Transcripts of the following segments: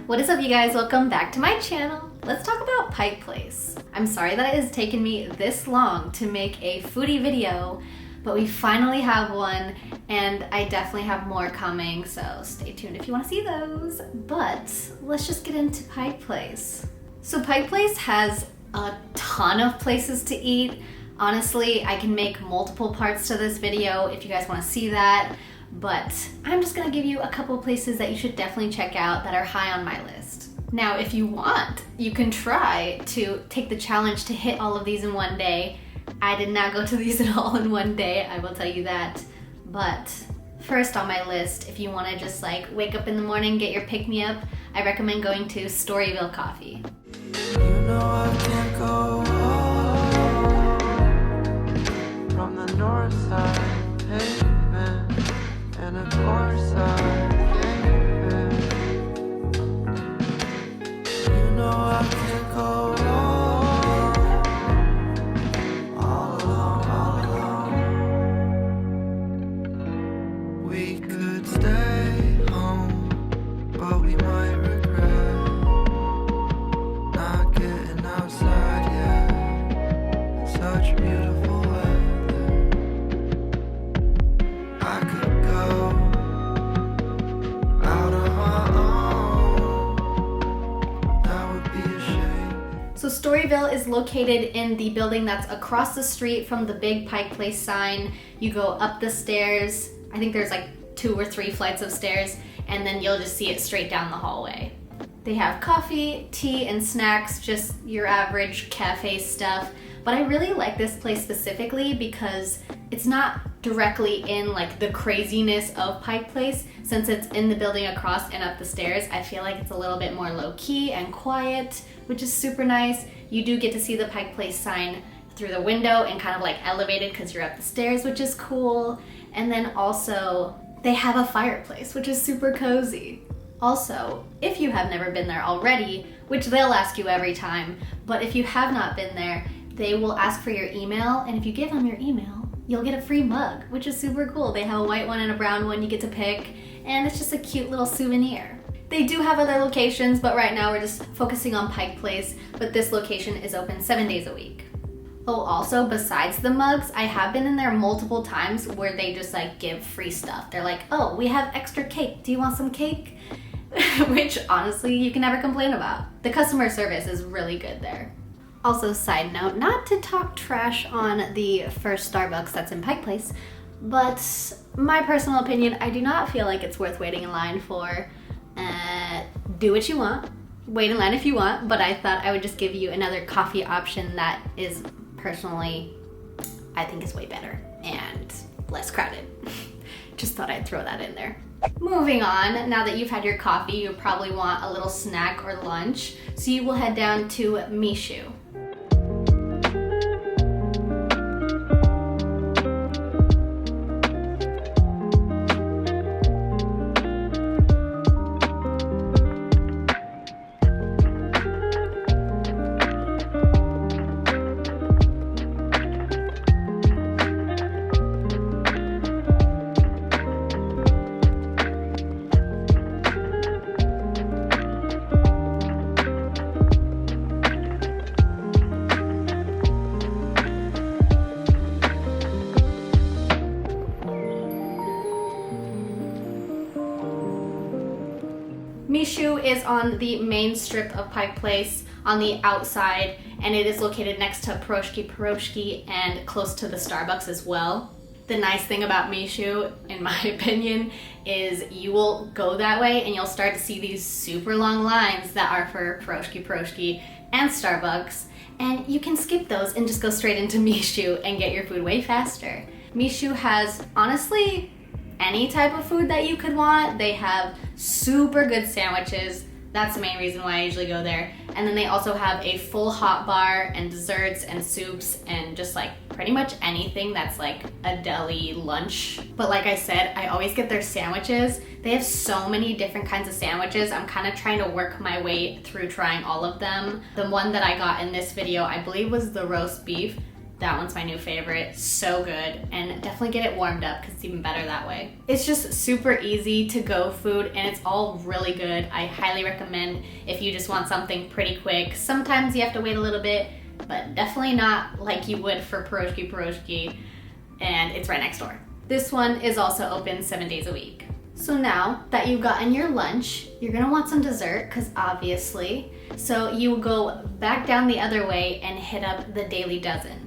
What is up, you guys? Welcome back to my channel. Let's talk about Pike Place. I'm sorry that it has taken me this long to make a foodie video, but we finally have one, and I definitely have more coming, so stay tuned if you want to see those. But let's just get into Pike Place. So Pike Place has a ton of places to eat. Honestly, I can make multiple parts to this video if you guys want to see that, but I'm just gonna give you a couple of places that you should definitely check out that are high on my list. Now, if you want, you can try to take the challenge to hit all of these in one day. I did not go to these at all in one day, I will tell you that. But first on my list, if you want to just like wake up in the morning, get your pick-me-up, I recommend going to Storyville Coffee. You know I can't go home from the north side pavement, and of course I gave it. You know I can't go home all alone. We could stay home, but we might regret not getting outside yet. It's such beautiful weather. I could go out on my own. That would be a shame. So Storyville is located in the building that's across the street from the big Pike Place sign. You go up the stairs, I think there's like 2 or 3 flights of stairs, and then you'll just see it straight down the hallway. They have coffee, tea, and snacks, just your average cafe stuff. But I really like this place specifically because it's not directly in like the craziness of Pike Place. Since it's in the building across and up the stairs, I feel like it's a little bit more low-key and quiet, which is super nice. You do get to see the Pike Place sign through the window and kind of like elevated because you're up the stairs, which is cool. And then also they have a fireplace, which is super cozy. Also, if you have never been there already, which they'll ask you every time, but if you have not been there, they will ask for your email, and if you give them your email, you'll get a free mug, which is super cool. They have a white one and a brown one you get to pick, and it's just a cute little souvenir. They do have other locations, but right now we're just focusing on Pike Place, but this location is open 7 days a week. Oh, also, besides the mugs, I have been in there multiple times where they just like give free stuff. They're like, oh, we have extra cake. Do you want some cake? Which honestly, you can never complain about. The customer service is really good there. Also, side note, not to talk trash on the first Starbucks that's in Pike Place, but my personal opinion, I do not feel like it's worth waiting in line for. Do what you want, wait in line if you want, but I thought I would just give you another coffee option that is personally, I think is way better and less crowded. Just thought I'd throw that in there. Moving on, now that you've had your coffee, you probably want a little snack or lunch, so you will head down to Mishu. Mishu is on the main strip of Pike Place on the outside, and it is located next to Piroshki and close to the Starbucks as well. The nice thing about Mishu, in my opinion, is you will go that way and you'll start to see these super long lines that are for Piroshki and Starbucks, and you can skip those and just go straight into Mishu and get your food way faster. Mishu has, honestly, any type of food that you could want. They have super good sandwiches. That's the main reason why I usually go there. And then they also have a full hot bar and desserts and soups and just like pretty much anything that's like a deli lunch. But like I said, I always get their sandwiches. They have so many different kinds of sandwiches. I'm kind of trying to work my way through trying all of them. The one that I got in this video, I believe, was the roast beef. That one's my new favorite. So good. And definitely get it warmed up because it's even better that way. It's just super easy to go food and it's all really good. I highly recommend if you just want something pretty quick. Sometimes you have to wait a little bit, but definitely not like you would for pierogi. And it's right next door. This one is also open 7 days a week. So now that you've gotten your lunch, you're gonna want some dessert, because obviously. So you go back down the other way and hit up the Daily Dozen.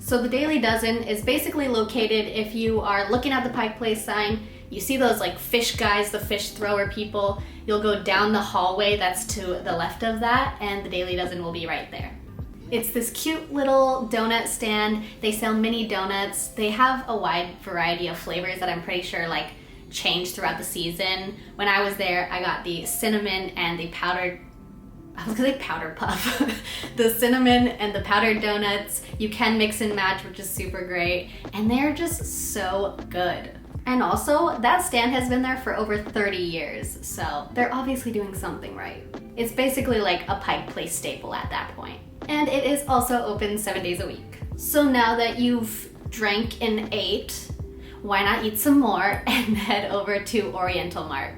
So the Daily Dozen is basically located, if you are looking at the Pike Place sign, you see those like fish guys, the fish thrower people, you'll go down the hallway that's to the left of that, and the Daily Dozen will be right there. It's this cute little donut stand. They sell mini donuts. They have a wide variety of flavors that I'm pretty sure like change throughout the season. When I was there, I got the cinnamon and the powdered puff. The cinnamon and the powdered donuts. You can mix and match, which is super great. And they're just so good. And also, that stand has been there for over 30 years. So they're obviously doing something right. It's basically like a Pike Place staple at that point. And it is also open 7 days a week. So now that you've drank and ate, why not eat some more and head over to Oriental Mart.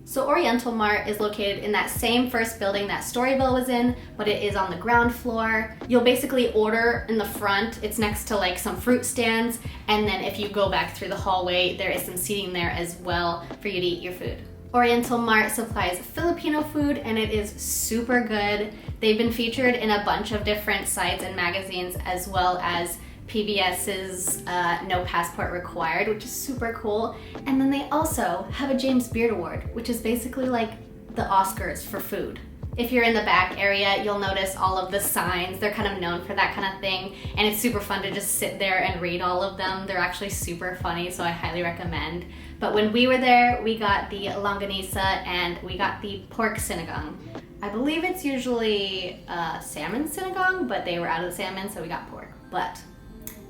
So Oriental Mart is located in that same first building that Storyville was in, but it is on the ground floor. You'll basically order in the front. It's next to like some fruit stands, and then if you go back through the hallway, there is some seating there as well for you to eat your food. Oriental Mart supplies Filipino food and it is super good. They've been featured in a bunch of different sites and magazines, as well as PBS's No Passport Required, which is super cool. And then they also have a James Beard Award, which is basically like the Oscars for food. If you're in the back area, you'll notice all of the signs. They're kind of known for that kind of thing, and it's super fun to just sit there and read all of them. They're actually super funny, so I highly recommend. But when we were there, we got the longanisa and we got the pork sinigang. I believe it's usually salmon sinigang, but they were out of the salmon, so we got pork. But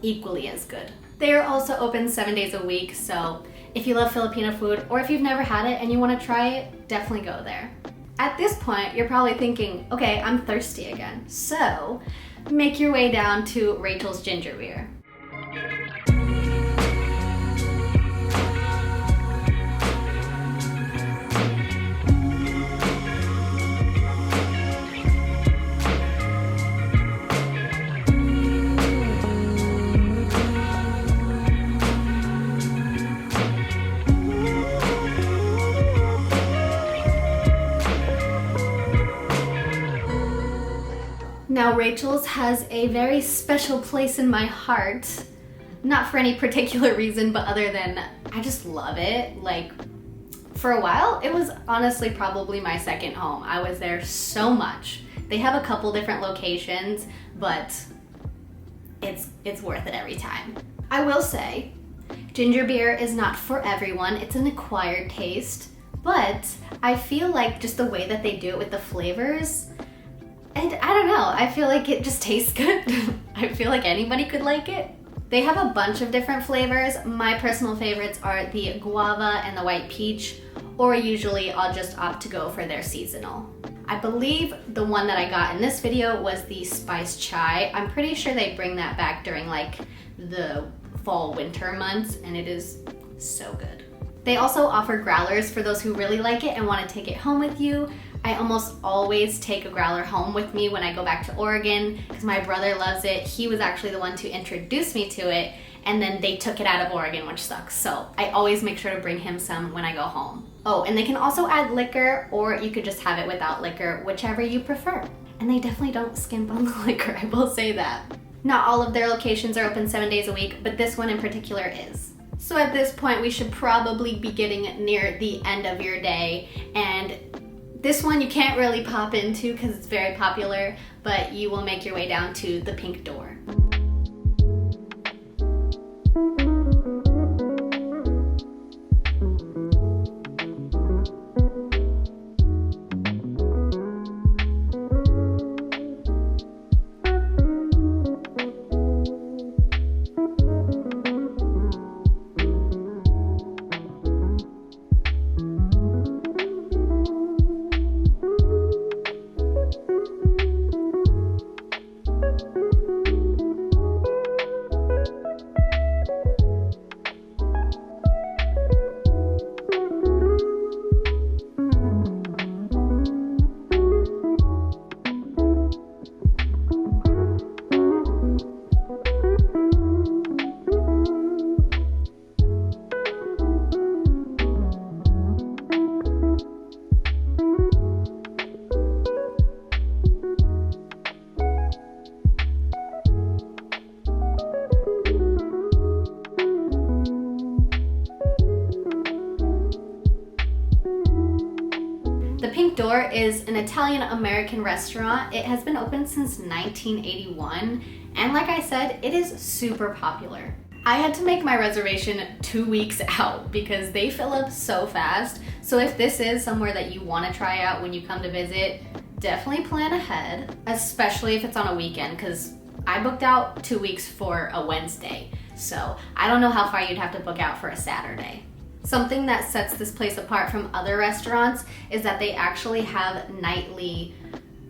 equally as good. They are also open 7 days a week, so if you love Filipino food or if you've never had it and you want to try it, definitely go there. At this point, you're probably thinking, okay, I'm thirsty again. So make your way down to Rachel's Ginger Beer. Now, Rachel's has a very special place in my heart. Not for any particular reason, but other than I just love it. Like, for a while, it was honestly probably my second home. I was there so much. They have a couple different locations, but it's worth it every time. I will say, ginger beer is not for everyone. It's an acquired taste, but I feel like just the way that they do it with the flavors, and I don't know, I feel like it just tastes good. I feel like anybody could like it. They have a bunch of different flavors. My personal favorites are the guava and the white peach, or usually I'll just opt to go for their seasonal. I believe the one that I got in this video was the spice chai. I'm pretty sure they bring that back during like the fall winter months, and it is So good. They also offer growlers for those who really like it and want to take it home with you. I almost always take a growler home with me when I go back to Oregon because my brother loves it. He was actually the one to introduce me to it, and then they took it out of Oregon, which sucks. So I always make sure to bring him some when I go home. Oh, and they can also add liquor, or you could just have it without liquor, whichever you prefer. And they definitely don't skimp on the liquor, I will say that. Not all of their locations are open 7 days a week, but this one in particular is. So at this point, we should probably be getting near the end of your day, and this one you can't really pop into because it's very popular, but you will make your way down to the Pink Door. The Pink Door is an Italian-American restaurant. It has been open since 1981, and like I said, it is super popular. I had to make my reservation 2 weeks out because they fill up so fast. So if this is somewhere that you want to try out when you come to visit, definitely plan ahead, especially if it's on a weekend, because I booked out 2 weeks for a Wednesday. So I don't know how far you'd have to book out for a Saturday. Something that sets this place apart from other restaurants is that they actually have nightly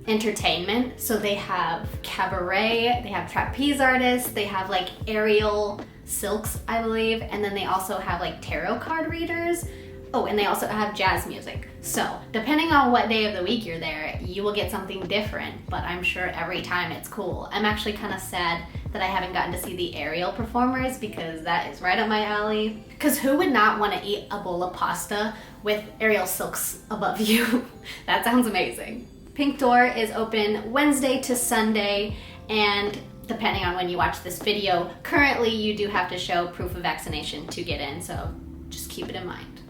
entertainment. So they have cabaret, they have trapeze artists, they have like aerial silks, I believe, and then they also have like tarot card readers. Oh, and they also have jazz music. So depending on what day of the week you're there, you will get something different, but I'm sure every time it's cool. I'm actually kind of sad that I haven't gotten to see the aerial performers because that is right up my alley. Because who would not want to eat a bowl of pasta with aerial silks above you? That sounds amazing. Pink Door is open Wednesday to Sunday, and depending on when you watch this video, currently you do have to show proof of vaccination to get in, so just keep it in mind.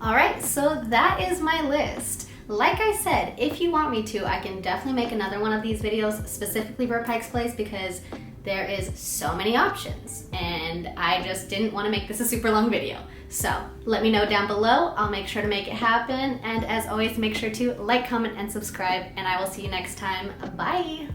Alright, so that is my list. Like I said, if you want me to, I can definitely make another one of these videos specifically for Pike's Place because there is so many options and I just didn't want to make this a super long video. So let me know down below, I'll make sure to make it happen, and as always, make sure to like, comment, and subscribe, and I will see you next time. Bye!